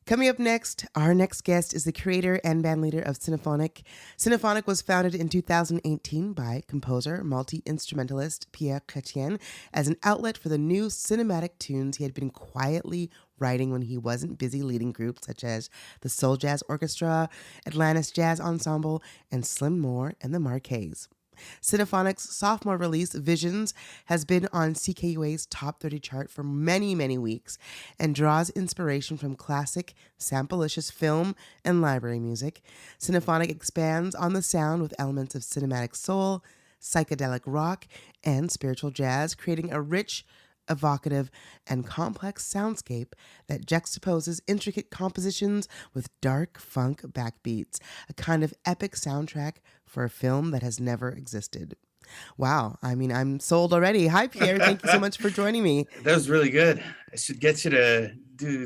Coming up next, our next guest is the creator and band leader of 𝗗𝗏𝗄𝗃. 𝗗𝗏𝗃 was founded in 2018 by composer, multi-instrumentalist Pierre Chretien as an outlet for the new cinematic tunes he had been quietly writing when he wasn't busy leading groups such as the Soul Jazz Orchestra, Atlantis Jazz Ensemble, and Slim Moore and the Marqués. 𝗗𝗏𝗃's sophomore release, Visions, has been on CKUA's top 30 chart for many, many weeks and draws inspiration from classic, samplelicious film and library music. 𝗗𝗏𝗃 expands on the sound with elements of cinematic soul, psychedelic rock, and spiritual jazz, creating a rich, evocative, and complex soundscape that juxtaposes intricate compositions with dark funk backbeats, a kind of epic soundtrack for a film that has never existed. Wow, I mean, I'm sold already. Hi, Pierre. Thank you so much for joining me. That was really good. I should get you to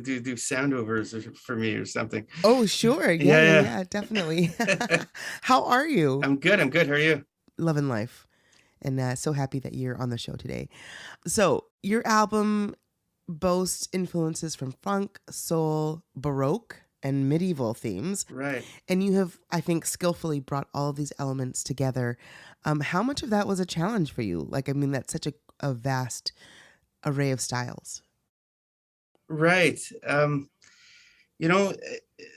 do sound overs for me or something. Oh, sure. Yeah, definitely. How are you? I'm good. How are you? Loving life. And so happy that you're on the show today. So your album boasts influences from funk, soul, Baroque, and medieval themes. Right. And you have, I think, skillfully brought all of these elements together. How much of that was a challenge for you? Like, I mean, that's such a vast array of styles. Right.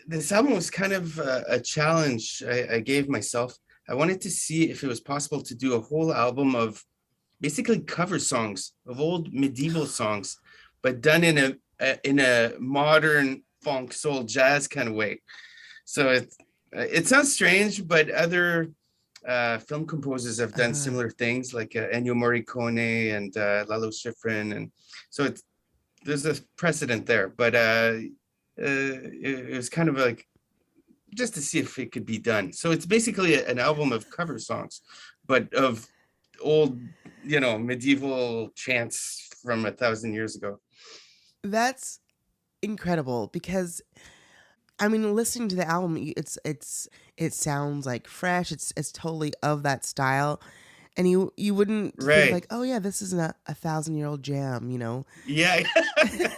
This album was kind of a challenge I gave myself. I wanted to see if it was possible to do a whole album of basically cover songs of old medieval songs, but done in a modern funk, soul, jazz kind of way. So it sounds strange, but other film composers have done similar things, like Ennio Morricone and Lalo Schifrin, and so there's a precedent there. But it was kind of like just to see if it could be done. So it's basically an album of cover songs, but of old, medieval chants from 1,000 years ago. That's incredible because, I mean, listening to the album, it sounds like fresh. It's totally of that style, and you wouldn't think like, oh yeah, this isn't a 1,000-year-old jam, Yeah,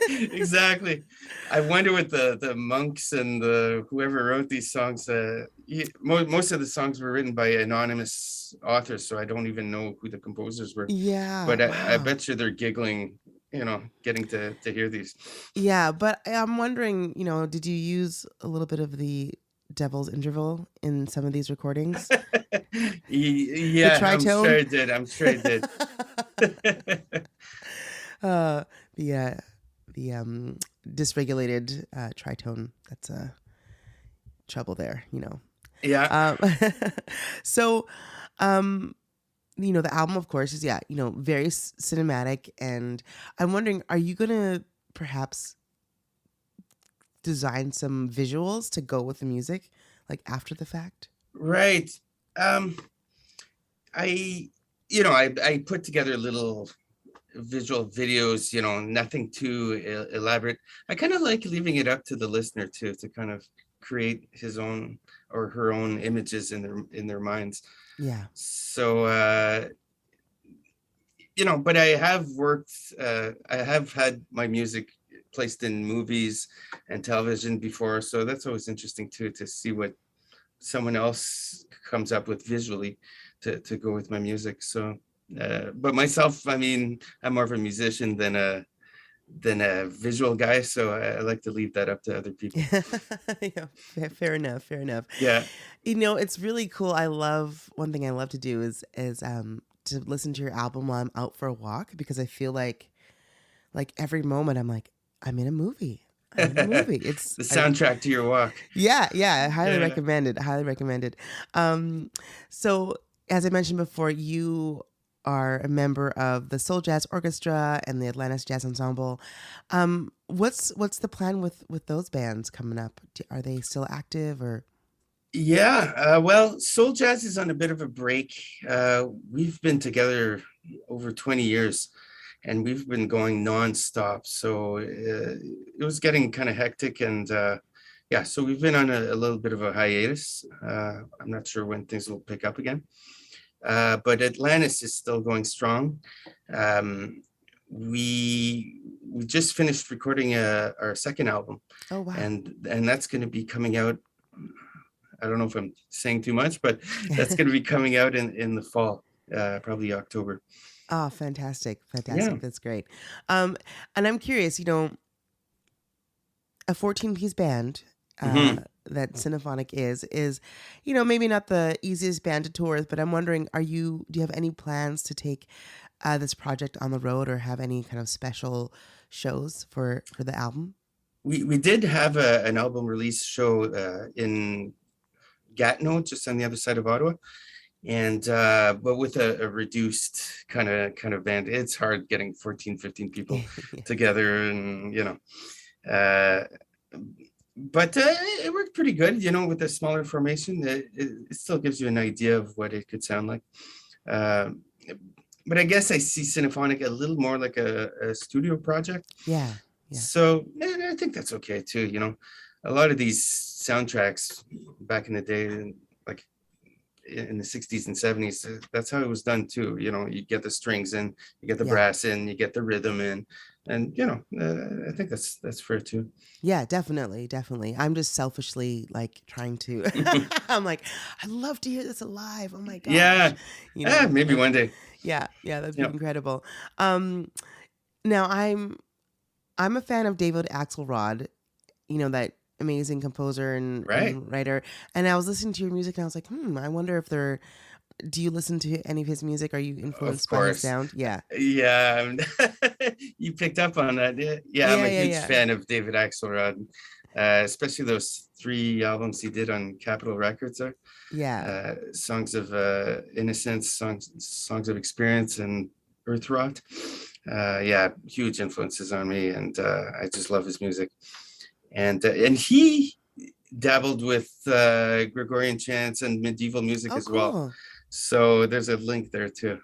exactly. I wonder what the monks and whoever wrote these songs. Most of the songs were written by anonymous authors, so I don't even know who the composers were. Yeah, but I bet you they're giggling, getting to hear these. Yeah, but I'm wondering, did you use a little bit of the devil's interval in some of these recordings? Yeah, I'm sure I did. The dysregulated tritone. That's trouble there, Yeah. So, the album, of course, is very cinematic, and I'm wondering, are you gonna perhaps design some visuals to go with the music, like after the fact? Right. I put together little visual videos, nothing too elaborate. I kind of like leaving it up to the listener to kind of create his own or her own images in their minds. Yeah. So but I have had my music placed in movies and television before, so that's always interesting too, to see what someone else comes up with visually to go with my music. So but myself, I mean, I'm more of a musician than a visual guy, so I like to leave that up to other people. Yeah, fair enough. Yeah. It's really cool. One thing I love to do is to listen to your album while I'm out for a walk, because I feel like every moment I'm like, I'm in a movie. It's the soundtrack to your walk. Yeah. I highly recommend it. So as I mentioned before, you are a member of the Soul Jazz Orchestra and the Atlantis Jazz Ensemble. What's the plan with those bands coming up? Are they still active or? Yeah, well, Soul Jazz is on a bit of a break. We've been together over 20 years, and we've been going nonstop. So it was getting kind of hectic, and so we've been on a little bit of a hiatus. I'm not sure when things will pick up again. But Atlantis is still going strong. we just finished recording our second album, Oh, wow. and that's going to be coming out. I don't know if I'm saying too much, but that's going to be coming out in the fall, probably October. Oh, fantastic. Fantastic. Yeah. That's great. And I'm curious, a 14-piece band that Symphonic is, maybe not the easiest band to tour with, but I'm wondering, do you have any plans to take this project on the road or have any kind of special shows for the album? We did have an album release show in Gatineau, just on the other side of Ottawa. And but with a reduced kind of band. It's hard getting 14, 15 people together, and but it worked pretty good, with a smaller formation. It still gives you an idea of what it could sound like. But I guess I see Symphonic a little more like a studio project. Yeah. So I think that's okay too. A lot of these soundtracks back in the day, like in the 60s and 70s, that's how it was done too. You get the strings in, you get the brass in, you get the rhythm in, and I think that's fair too. Yeah, definitely. I'm just selfishly like trying to I'm like, I'd love to hear this alive. Oh my gosh. Yeah, maybe one day. Yeah, that'd be incredible. Now I'm a fan of 𝗶𝗶𝗲𝗿𝗶𝗲𝗁, that amazing composer and writer. And I was listening to your music and I was like, I wonder if do you listen to any of his music? Are you influenced by his sound? Yeah. Yeah. You picked up on that. Yeah, I'm a huge fan of 𝗶𝗶𝗲𝗿𝗶𝗲𝗁, especially those 3 albums he did on Capitol Records there. Yeah. Songs of Innocence, songs of Experience, and Earthrot. Huge influences on me, and I just love his music. And he dabbled with Gregorian chants and medieval music as well. So there's a link there too.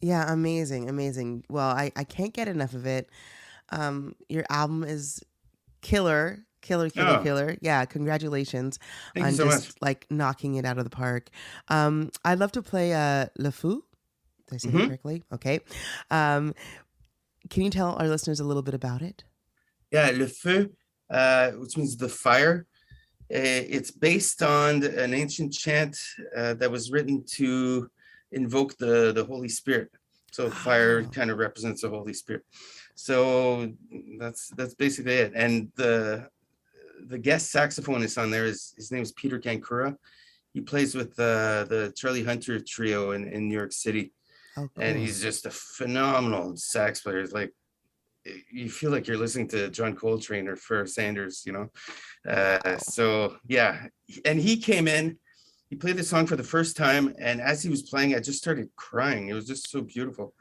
Yeah, amazing. Well, I can't get enough of it. Your album is killer. Yeah, congratulations. Thank you so much. Like knocking it out of the park. I'd love to play 𝗏𝗶. Did I say that correctly? Okay. Can you tell our listeners a little bit about it? Yeah, 𝗏𝗶, which means the fire. It's based on an ancient chant that was written to invoke the Holy Spirit. So fire kind of represents the Holy Spirit. So that's basically it. And the guest saxophonist on there his name is Pierre Chretien. He plays with the Charlie Hunter trio in New York City. Oh, cool. And he's just a phenomenal sax player. It's like you feel like you're listening to John Coltrane or Farrah Sanders, So yeah, and he came in, he played the song for the first time, and as he was playing, I just started crying. It was just so beautiful.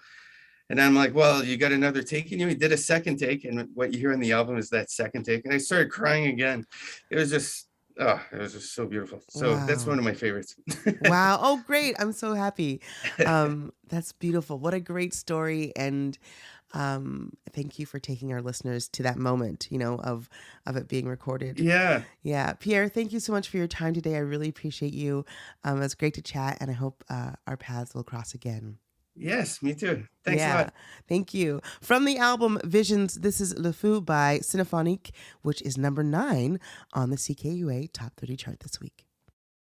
And I'm like, well, you got another take in you? He did a second take, and what you hear in the album is that second take, and I started crying again. It was just so beautiful. So that's one of my favorites. Wow. Oh, great. I'm so happy. That's beautiful. What a great story. And thank you for taking our listeners to that moment, of it being recorded. Yeah. Pierre, thank you so much for your time today. I really appreciate you. It was great to chat, and I hope our paths will cross again. Yes, me too. Thanks a lot. Thank you. From the album Visions, this is 𝗏𝗶 by Symphonic, which is number 9 on the CKUA Top 30 chart this week.